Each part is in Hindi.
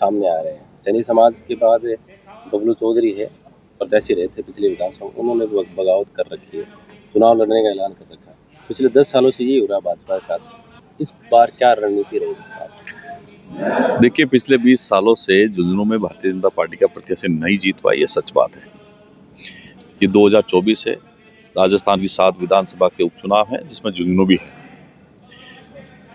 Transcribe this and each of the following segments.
सामने आ रहे हैं। सैनी समाज के बाद बबलू चौधरी है, प्रत्याशी रहे थे पिछले विधानसभा, उन्होंने बगावत कर रखी है, चुनाव लड़ने का ऐलान कर रखा है। पिछले 10 सालों से ये हो रहा है भाजपा के साथ। इस बार क्या रणनीति रहेगी इसका? देखिए, पिछले 20 सालों से झुंझुनू में भारतीय जनता पार्टी का प्रत्याशी नहीं जीत पाई, ये सच बात है। ये 2024 है, राजस्थान की 7 विधानसभा के उपचुनाव हैं, जिसमें झुंझुनू भी है।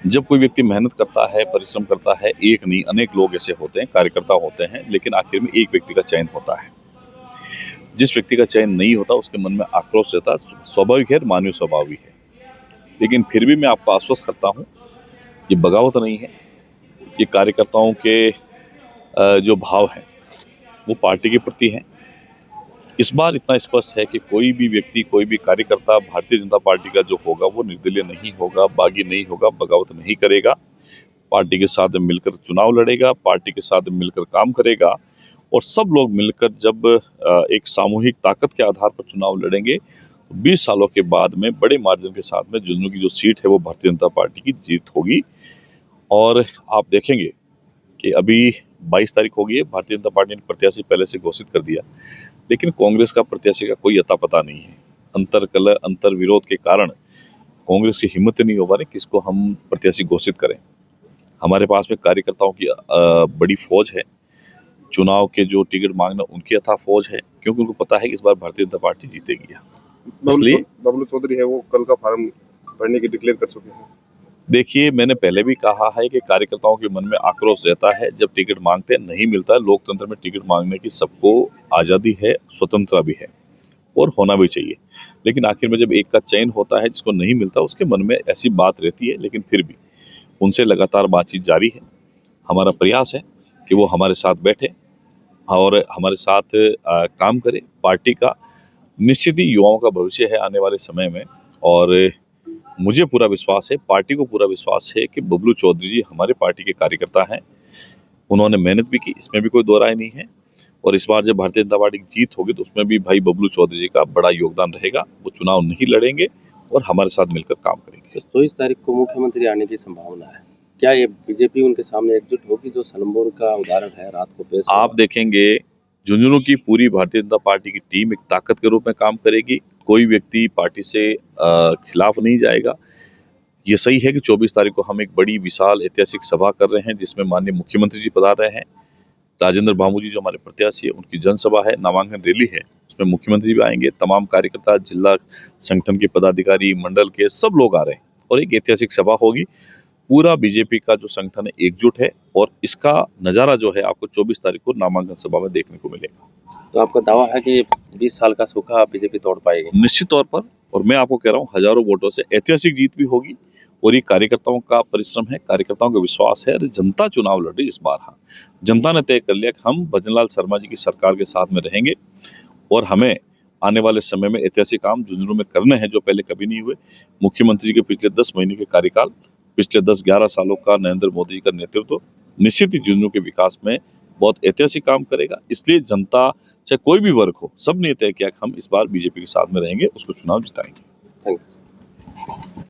जब कोई व्यक्ति मेहनत करता है, परिश्रम करता है, एक नहीं अनेक लोग ऐसे होते हैं, कार्यकर्ता होते हैं, लेकिन आखिर में एक व्यक्ति का चयन होता है। जिस व्यक्ति का चयन नहीं होता उसके मन में आक्रोश रहता है, स्वाभाविक है, मानवीय स्वभाव भी है। लेकिन फिर भी मैं आपको आश्वस्त करता हूँ, ये बगावत नहीं है। ये कार्यकर्ताओं के जो भाव हैं वो पार्टी के प्रति हैं। इस बार इतना स्पष्ट है कि कोई भी व्यक्ति, कोई भी कार्यकर्ता भारतीय जनता पार्टी का जो होगा वो निर्दलीय नहीं होगा, बागी नहीं होगा, बगावत नहीं करेगा। पार्टी के साथ मिलकर चुनाव लड़ेगा, पार्टी के साथ मिलकर काम करेगा, और सब लोग मिलकर जब एक सामूहिक ताकत के आधार पर चुनाव लड़ेंगे तो 20 सालों के बाद में बड़े मार्जिन के साथ में झुंझुनू की जो सीट है वो भारतीय जनता पार्टी की जीत होगी। और आप देखेंगे कि अभी 22 तारीख हो गई है, भारतीय जनता पार्टी ने प्रत्याशी पहले से घोषित कर दिया, लेकिन कांग्रेस का प्रत्याशी का कोई अता पता नहीं है। अंतर विरोध के कारण कांग्रेस की हिम्मत नहीं हो पा रही किसको हम प्रत्याशी घोषित करें। हमारे पास में कार्यकर्ताओं की बड़ी फौज है, चुनाव के जो टिकट मांगना उनकी अथा फौज है, क्योंकि उनको पता है कि इस बार भारतीय जनता पार्टी जीतेगी। इसलिए बबलू चौधरी है वो कल का फॉर्म भरने की डिक्लेयर कर चुके हैं। देखिए, मैंने पहले भी कहा है कि कार्यकर्ताओं के मन में आक्रोश रहता है जब टिकट मांगते हैं, नहीं मिलता है। लोकतंत्र में टिकट मांगने की सबको आज़ादी है, स्वतंत्रता भी है और होना भी चाहिए। लेकिन आखिर में जब एक का चयन होता है, जिसको नहीं मिलता, उसके मन में ऐसी बात रहती है। लेकिन फिर भी उनसे लगातार बातचीत जारी है। हमारा प्रयास है कि वो हमारे साथ बैठे और हमारे साथ काम करें। पार्टी का निश्चित ही युवाओं का भविष्य है आने वाले समय में, और मुझे पूरा विश्वास है, पार्टी को पूरा विश्वास है कि बबलू चौधरी जी हमारे पार्टी के कार्यकर्ता हैं। उन्होंने मेहनत भी की, इसमें भी कोई दो राय नहीं है। और इस बार जब भारतीय जनता पार्टी की जीत होगी तो उसमें भी भाई बबलू चौधरी जी का बड़ा योगदान रहेगा। वो चुनाव नहीं लड़ेंगे और हमारे साथ मिलकर काम करेंगे। 24 तारीख को मुख्यमंत्री आने की संभावना है, क्या ये बीजेपी उनके सामने एकजुट होगी, जो सलम्बोर का उदाहरण है रात को पेश? आप देखेंगे, झुंझुनू की पूरी भारतीय जनता पार्टी की टीम एक ताकत के रूप में काम करेगी। कोई व्यक्ति पार्टी से खिलाफ नहीं जाएगा। ये सही है कि 24 तारीख को हम एक बड़ी विशाल ऐतिहासिक सभा कर रहे हैं, जिसमें माननीय मुख्यमंत्री जी पधार रहे हैं। राजेंद्र बाबू जी जो हमारे प्रत्याशी है, उनकी जनसभा है, नामांकन रैली है, उसमें मुख्यमंत्री भी आएंगे। तमाम कार्यकर्ता, जिला संगठन के पदाधिकारी, मंडल के सब लोग आ रहे हैं और एक ऐतिहासिक सभा होगी। पूरा बीजेपी का जो संगठन है एकजुट है, और इसका नज़ारा जो है आपको 24 तारीख को नामांकन सभा में देखने को मिलेगा। तो आपका दावा है कि 20 साल का सूखा बीजेपी तोड़ पाएगी? निश्चित तौर पर, और मैं आपको कह रहा हूँ हजारों वोटों से ऐतिहासिक जीत भी होगी। और ये कार्यकर्ताओं का परिश्रम है, कार्यकर्ताओं का विश्वास है। अरे जनता चुनाव लड़ रही इस बार। हाँ, जनता ने तय कर लिया कि हम भजनलाल शर्मा जी की सरकार के साथ में रहेंगे, और हमें आने वाले समय में ऐतिहासिक काम झुंझुनू में करने हैं जो पहले कभी नहीं हुए। मुख्यमंत्री जी के पिछले 10 महीने के कार्यकाल, पिछले 10-11 सालों का नरेंद्र मोदी जी का नेतृत्व निश्चित ही झुंझुनू के विकास में बहुत ऐतिहासिक काम करेगा। इसलिए जनता, चाहे कोई भी वर्ग हो, सब ने तय किया कि हम इस बार बीजेपी के साथ में रहेंगे, उसको चुनाव जिताएंगे। Thank you.